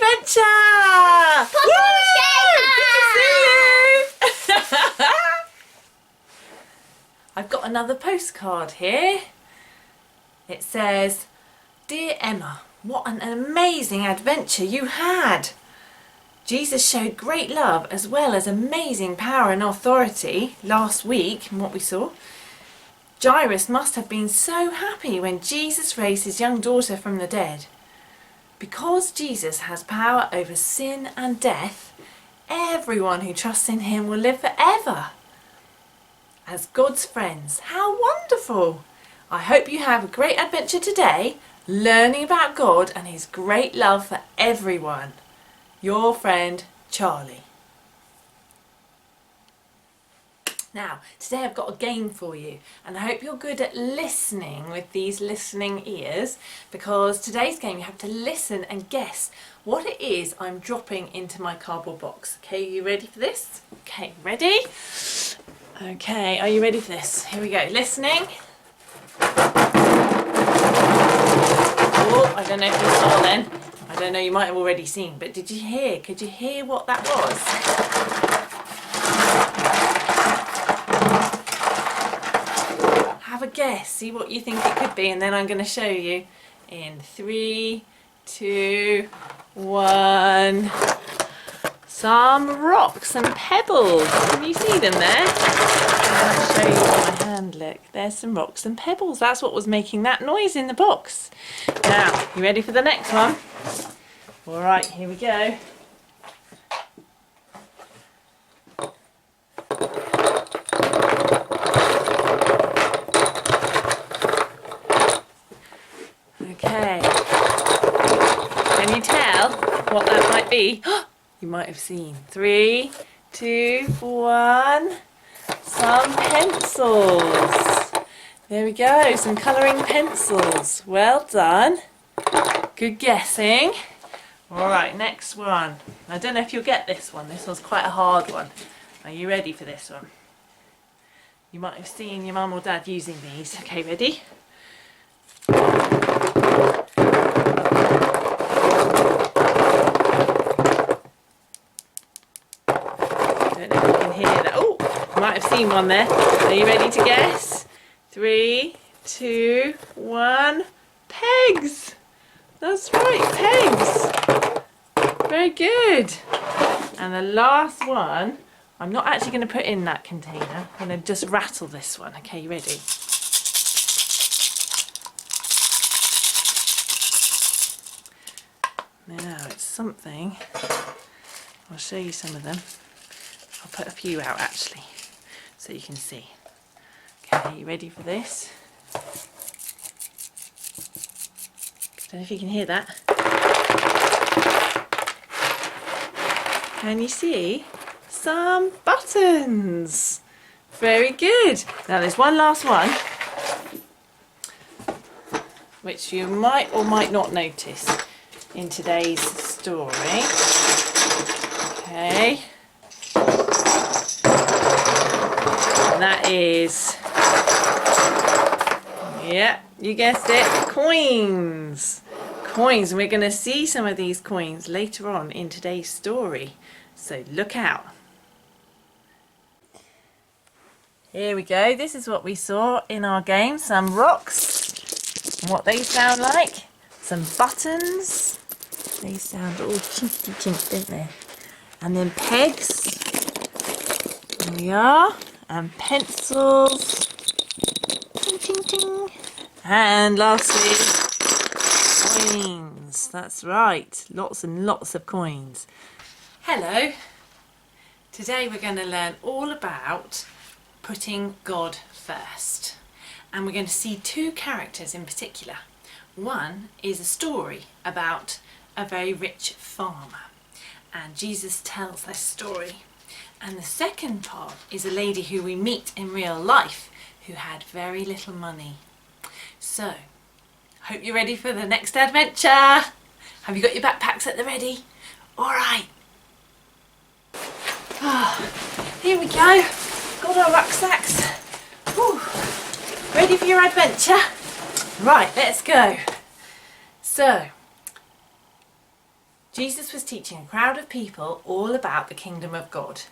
adventure! Good to see you! I've got another postcard here. It says, "Dear Emma, what an amazing adventure you had. Jesus showed great love as well as amazing power and authority last week in what we saw. Jairus must have been so happy when Jesus raised his young daughter from the dead. Because Jesus has power over sin and death, everyone who trusts in him will live forever. As God's friends, how wonderful! I hope you have a great adventure today, learning about God and his great love for everyone. Your friend, Charlie." Now, today I've got a game for you, and I hope you're good at listening with these listening ears, because today's game you have to listen and guess what it is I'm dropping into my cardboard box. Okay, you ready for this? Okay, ready? Okay, are you ready for this? Here we go. Listening. Oh, I don't know if you saw then. I don't know, you might have already seen, but did you hear? Could you hear what that was? Have a guess, see what you think it could be, and then I'm going to show you in 3, 2, 1. Some rocks and pebbles. Can you see them there? I'll show you on my hand, look. There's some rocks and pebbles. That's what was making that noise in the box. Now, you ready for the next one? Alright, here we go. Okay. Can you tell what that might be? You might have seen. 3, 2, 1. Some pencils. There we go, some colouring pencils. Well done. Good guessing. Alright, next one. I don't know if you'll get this one. This one's quite a hard one. Are you ready for this one? You might have seen your mum or dad using these. Okay, ready? Might have seen one there. Are you ready to guess? 3, 2, 1. Pegs! That's right, pegs! Very good. And the last one, I'm not actually going to put in that container. I'm going to just rattle this one. Okay, you ready? Now, it's something. I'll show you some of them. I'll put a few out actually, so you can see. Okay, you ready for this? Don't know if you can hear that. Can you see some buttons? Very good. Now there's one last one, which you might or might not notice in today's story. Okay. That is, yeah, you guessed it, coins. Coins, and we're going to see some of these coins later on in today's story, so look out. Here we go, this is what we saw in our game, some rocks, and what they sound like, some buttons, they sound all chinky chink, don't they? And then pegs, there we are. And pencils, ting, ting, ting. And lastly, coins. That's right, lots and lots of coins. Hello, today we're going to learn all about putting God first, and we're going to see two characters in particular. One is a story about a very rich farmer, and Jesus tells this story. And the second part is a lady who we meet in real life who had very little money. So, hope you're ready for the next adventure. Have you got your backpacks at the ready? Alright. Here we go. Got our rucksacks. Whew. Ready for your adventure? Right, let's go. So, Jesus was teaching a crowd of people all about the kingdom of God.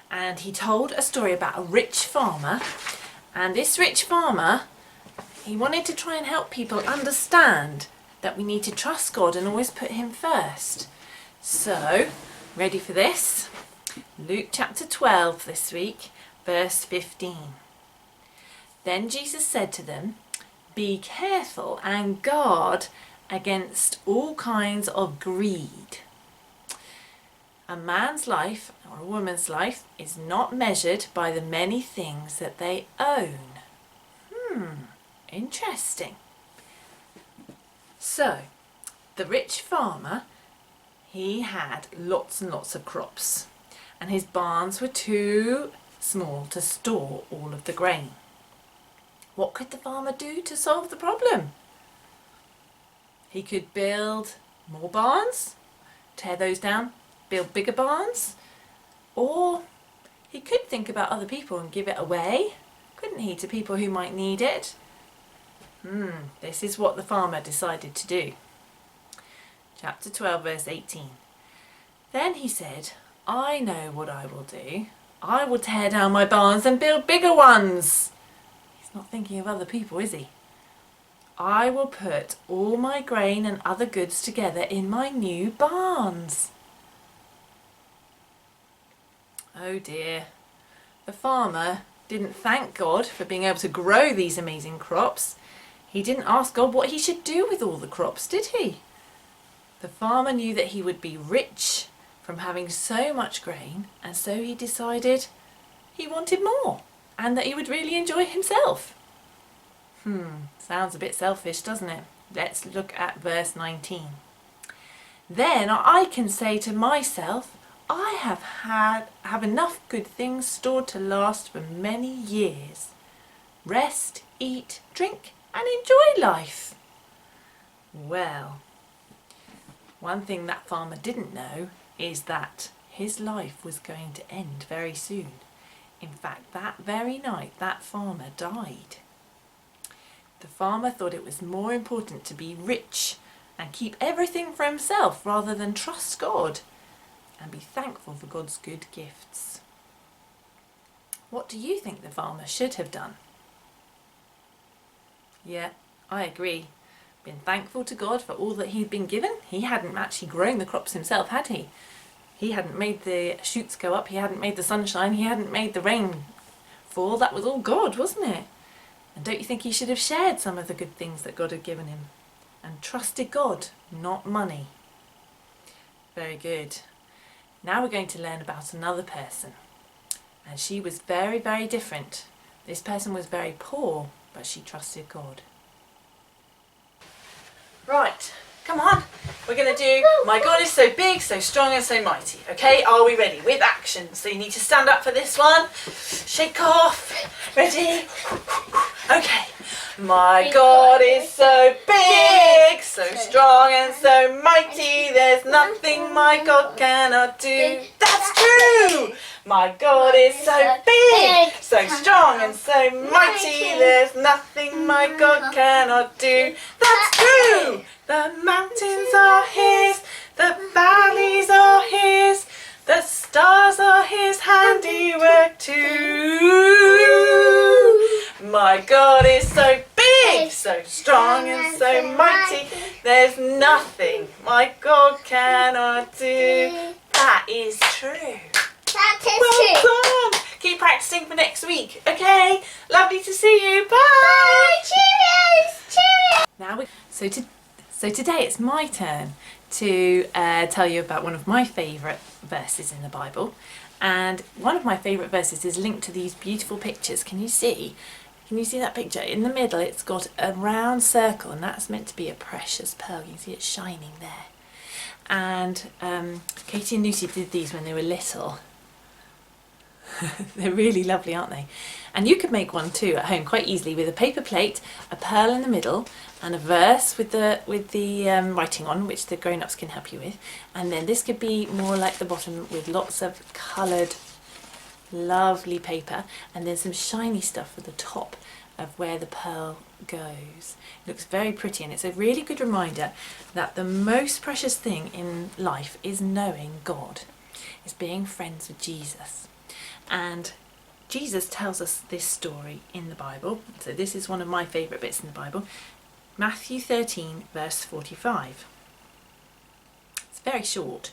And he told a story about a rich farmer. And this rich farmer, he wanted to try and help people understand that we need to trust God and always put him first. So, ready for this? Luke chapter 12 this week, verse 15. Then Jesus said to them, "Be careful and guard against all kinds of greed. A man's life or a woman's life is not measured by the many things that they own." Interesting. So, the rich farmer, he had lots and lots of crops, and his barns were too small to store all of the grain. What could the farmer do to solve the problem? He could build more barns, tear those down, build bigger barns, or he could think about other people and give it away, couldn't he, to people who might need it? This is what the farmer decided to do. Chapter 12, verse 18. Then he said, "I know what I will do. I will tear down my barns and build bigger ones." He's not thinking of other people, is he? "I will put all my grain and other goods together in my new barns." Oh dear. The farmer didn't thank God for being able to grow these amazing crops. He didn't ask God what he should do with all the crops, did he? The farmer knew that he would be rich from having so much grain, and so he decided he wanted more and that he would really enjoy himself. Sounds a bit selfish, doesn't it? Let's look at verse 19. "Then I can say to myself, I have enough good things stored to last for many years. Rest, eat, drink, and enjoy life." Well, one thing that farmer didn't know is that his life was going to end very soon. In fact, that very night, that farmer died. The farmer thought it was more important to be rich and keep everything for himself rather than trust God and be thankful for God's good gifts. What do you think the farmer should have done? Yeah, I agree. Been thankful to God for all that he'd been given. He hadn't actually grown the crops himself, had he? He hadn't made the shoots go up, he hadn't made the sunshine, he hadn't made the rain fall. That was all God, wasn't it? And don't you think he should have shared some of the good things that God had given him and trusted God, not money? Very good. Now we're going to learn about another person. And she was very, very different. This person was very poor, but she trusted God. Right, come on. We're going to do "My God is so big, so strong and so mighty." Okay, are we ready? With action. So you need to stand up for this one. Shake off. Ready? Okay. My God is so big, so strong and so mighty. There's nothing my God cannot do. That's true. My God is so big, so strong and so mighty. There's nothing my God cannot do. That's true. The mountains are his, the valleys are his, the stars are his handiwork too. My God is so big, so strong and so mighty. There's nothing my God cannot do. That is true. That is Well true. done. Keep practicing for next week. Okay. Lovely to see you. Bye. Bye. Cheers. Cheers. Now so today it's my turn to tell you about one of my favourite verses in the Bible, and one of my favourite verses is linked to these beautiful pictures. Can you see? Can you see that picture? In the middle it's got a round circle, and that's meant to be a precious pearl. You can see it shining there. And Katie and Lucy did these when they were little. They're really lovely, aren't they? And you could make one too at home quite easily with a paper plate, a pearl in the middle, and a verse with the writing on, which the grown-ups can help you with. And then this could be more like the bottom with lots of coloured, lovely paper, and then some shiny stuff for the top. of where the pearl goes. It looks very pretty, and it's a really good reminder that the most precious thing in life is knowing God, is being friends with Jesus. And Jesus tells us this story in the Bible. So this is one of my favourite bits in the Bible. Matthew 13 verse 45. It's very short.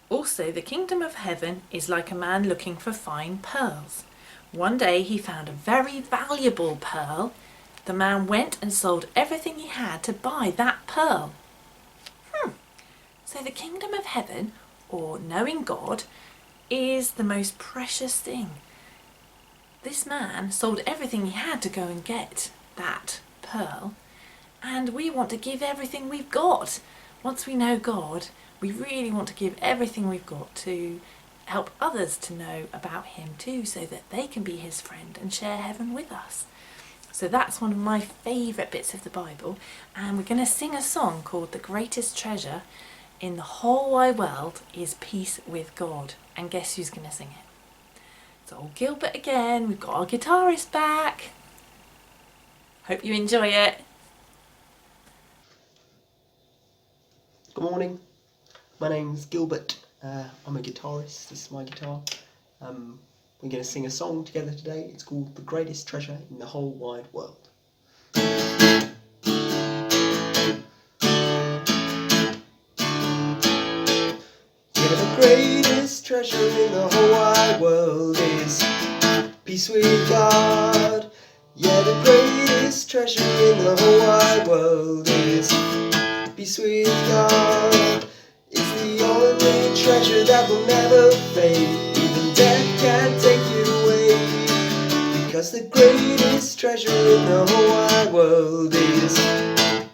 Also, the kingdom of heaven is like a man looking for fine pearls. One day he found a very valuable pearl. The man went and sold everything he had to buy that pearl. So the kingdom of heaven, or knowing God, is the most precious thing. This man sold everything he had to go and get that pearl, and we want to give everything we've got. Once we know God, we really want to give everything we've got to help others to know about him too, so that they can be his friend and share heaven with us. So that's one of my favourite bits of the Bible, and we're going to sing a song called "The Greatest Treasure in the Whole Wide World is Peace with God." And guess who's going to sing it? It's old Gilbert again. We've got our guitarist back. Hope you enjoy it. Good morning, my name's Gilbert. I'm a guitarist. This is my guitar. We're going to sing a song together today. It's called "The Greatest Treasure in the Whole Wide World." Yeah, the greatest treasure in the whole wide world is peace with God. Yeah, the greatest treasure in the whole wide world is peace with God. It's the only treasure that will never fade. Even death can't take it away. Because the greatest treasure in the whole wide world is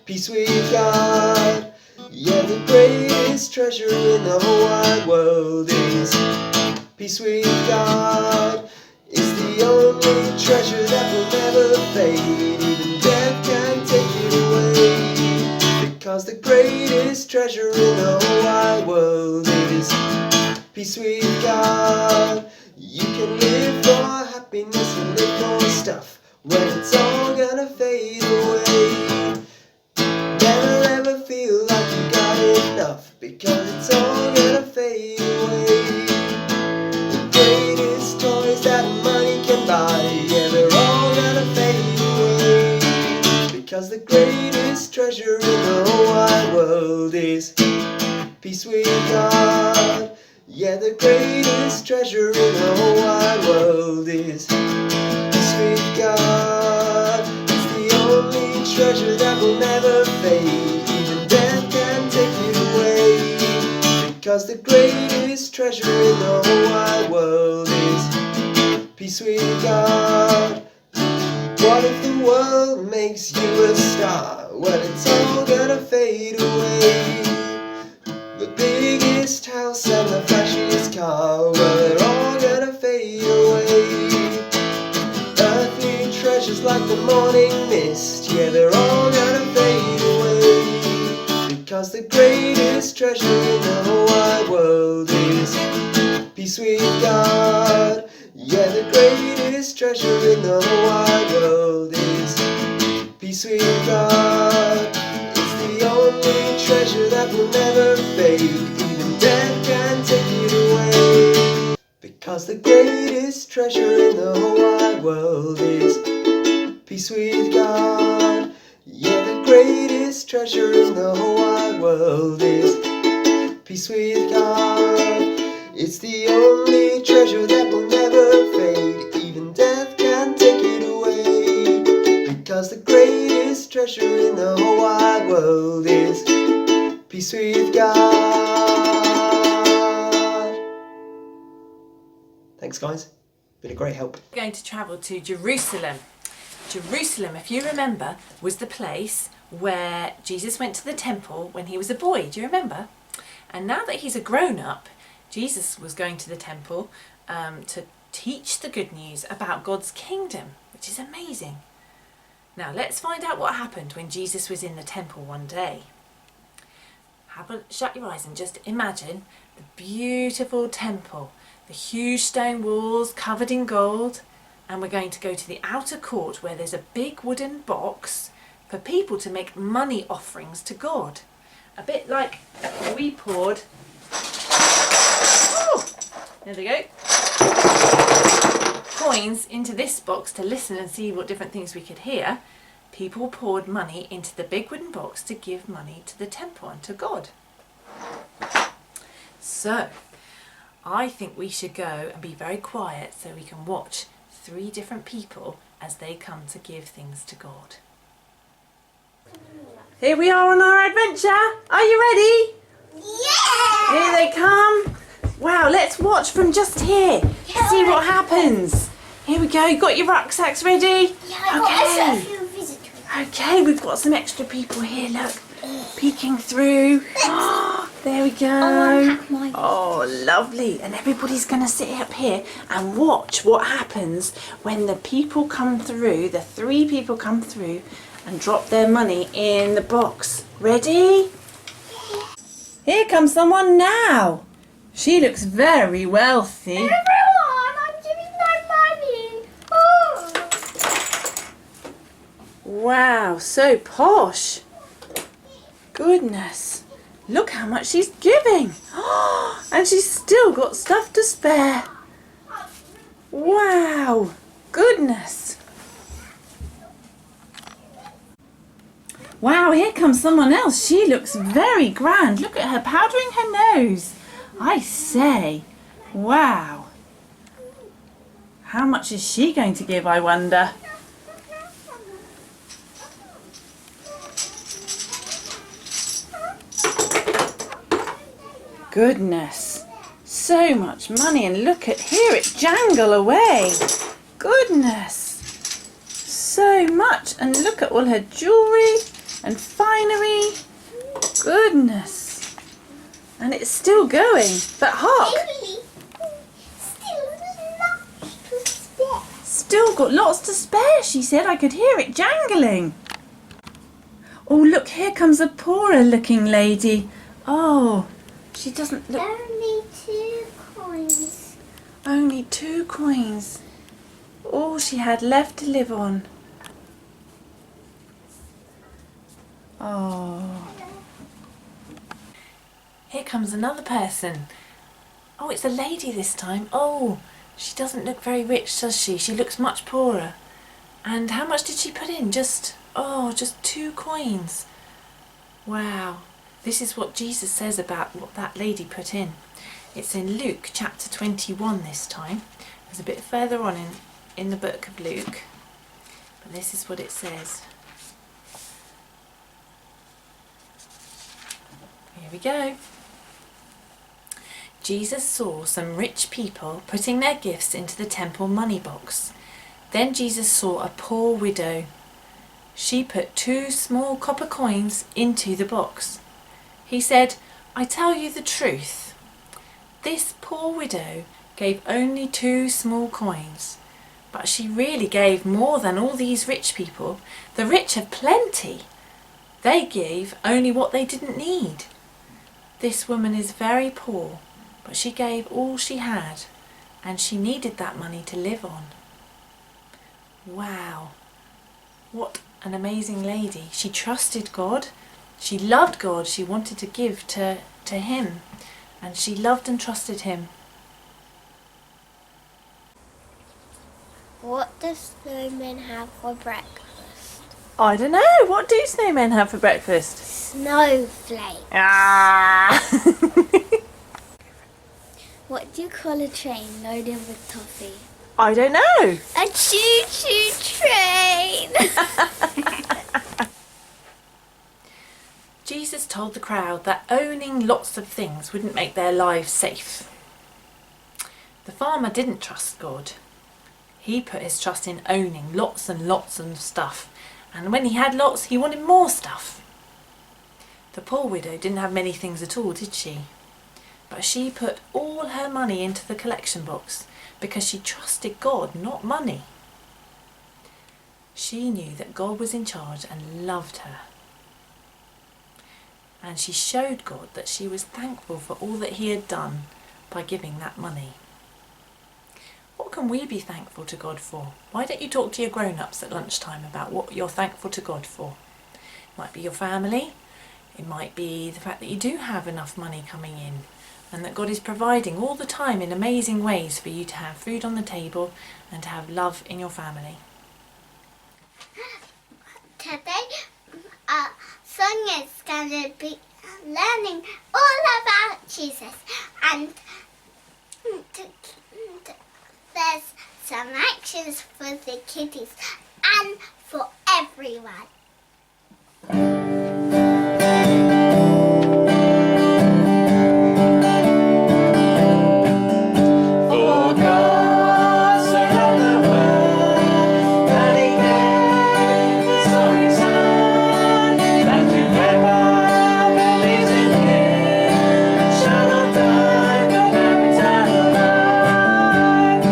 peace with God. Yeah, the greatest treasure in the whole wide world is peace with God. It's the only treasure that will never fade. Even death can't take it away. Because the greatest treasure in the whole wide world is peace with God. You can live for happiness and live for stuff when it's all gonna fade away. Never ever feel like you got enough, because it's all gonna fade away. The greatest toys that money can buy, yeah, they're all gonna fade away. Because the greatest treasure in the whole wide world is peace with God. Yeah, the greatest treasure in the whole wide world is peace with God. It's the only treasure that will never fade. Even death can take it away. Because the greatest treasure in the whole wide world is peace with God. What if the world makes you a star? Well, it's all gonna fade away. The biggest house and the flashiest car, well, they're all gonna fade away. Earthly treasures like the morning mist, yeah, they're all gonna fade away. Because the greatest treasure in the whole wide world is peace with God. Yeah, the greatest treasure in the whole wide world is peace with God. It's the only treasure that will never fade. Even death can take it away. Because the greatest treasure in the whole wide world is peace with God. Yeah, the greatest treasure in the whole wide world is peace with God. It's the only treasure that will never fade. Even death can take it away. Because the greatest treasure in the whole wide world is peace with God. Thanks, guys. Been a great help. We're going to travel to Jerusalem. Jerusalem, if you remember, was the place where Jesus went to the temple when he was a boy. Do you remember? And now that he's a grown-up, Jesus was going to the temple to teach the good news about God's kingdom, which is amazing. Now let's find out what happened when Jesus was in the temple one day. Shut your eyes and just imagine the beautiful temple, the huge stone walls covered in gold, and we're going to go to the outer court where there's a big wooden box for people to make money offerings to God. A bit like we poured, there we go, coins into this box to listen and see what different things we could hear. People poured money into the big wooden box to give money to the temple and to God. So, I think we should go and be very quiet so we can watch 3 different people as they come to give things to God. Here we are on our adventure. Are you ready? Yeah! Here they come. Wow, let's watch from just here. See what happens. Here we go. You got your rucksacks ready? Yeah, I got a few visitors. Okay, we've got some extra people here. Look, peeking through. There we go. Oh, lovely. And everybody's going to sit up here and watch what happens when the people come through, the 3 people come through and drop their money in the box. Ready? Here comes someone now. She looks very wealthy. Everyone, I'm giving my money. Oh. Wow, so posh. Goodness. Look how much she's giving. And she's still got stuff to spare. Wow. Goodness. Wow, here comes someone else. She looks very grand. Look at her powdering her nose. I say. Wow. How much is she going to give, I wonder? Goodness, so much money, and look at hear it jangle away. Goodness, so much, and look at all her jewellery and finery. Goodness, and it's still going, but hark, still got lots to spare, she said. I could hear it jangling. Oh, look, here comes a poorer looking lady. Oh, she doesn't look... Only 2 coins. Only 2 coins. All she had left to live on. Oh. Here comes another person. Oh, it's a lady this time. Oh, she doesn't look very rich, does she? She looks much poorer. And how much did she put in? Just 2 coins. Wow. This is what Jesus says about what that lady put in. It's in Luke chapter 21 this time. It's a bit further on in the book of Luke. But this is what it says. Here we go. Jesus saw some rich people putting their gifts into the temple money box. Then Jesus saw a poor widow. She put 2 small copper coins into the box. He said, I tell you the truth. This poor widow gave only 2 small coins, but she really gave more than all these rich people. The rich have plenty. They gave only what they didn't need. This woman is very poor, but she gave all she had, and she needed that money to live on. Wow, what an amazing lady. She trusted God. She loved God. She wanted to give to Him, and she loved and trusted Him. What does snowmen have for breakfast? I don't know. What do snowmen have for breakfast? Snowflake. Ah! What do you call a train loaded with toffee? I don't know. A choo-choo train. Jesus told the crowd that owning lots of things wouldn't make their lives safe. The farmer didn't trust God. He put his trust in owning lots and lots of stuff, and when he had lots, he wanted more stuff. The poor widow didn't have many things at all, did she? But she put all her money into the collection box because she trusted God, not money. She knew that God was in charge and loved her. And she showed God that she was thankful for all that He had done by giving that money. What can we be thankful to God for? Why don't you talk to your grown-ups at lunchtime about what you're thankful to God for? It might be your family. It might be the fact that you do have enough money coming in and that God is providing all the time in amazing ways for you to have food on the table and to have love in your family. Today, our son is going to be learning all about Jesus, and there's some actions for the kiddies and for everyone. For God so loved the world that He gave His only Son, that whoever believes in Him shall not die but have eternal life.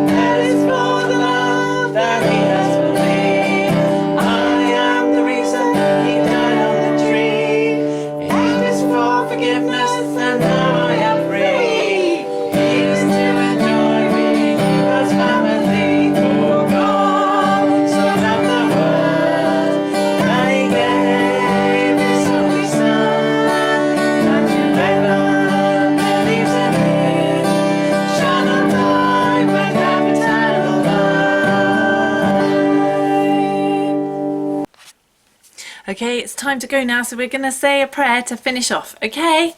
That is for the love that He has for me. I am the reason He died on the tree. It is for forgiveness, and now I am free. Here's to enjoy being God's family. For God so loved the world that He gave His only Son, that whoever believes in Him shall not die but have eternal life. Okay, it's time to go now, so we're going to say a prayer to finish off. Okay?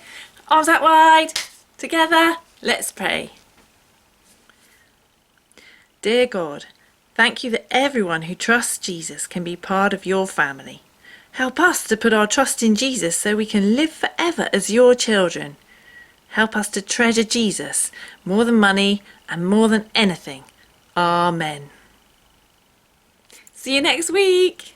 Arms out wide. Together. Let's pray. Dear God, thank you that everyone who trusts Jesus can be part of your family. Help us to put our trust in Jesus so we can live forever as your children. Help us to treasure Jesus more than money and more than anything. Amen. See you next week.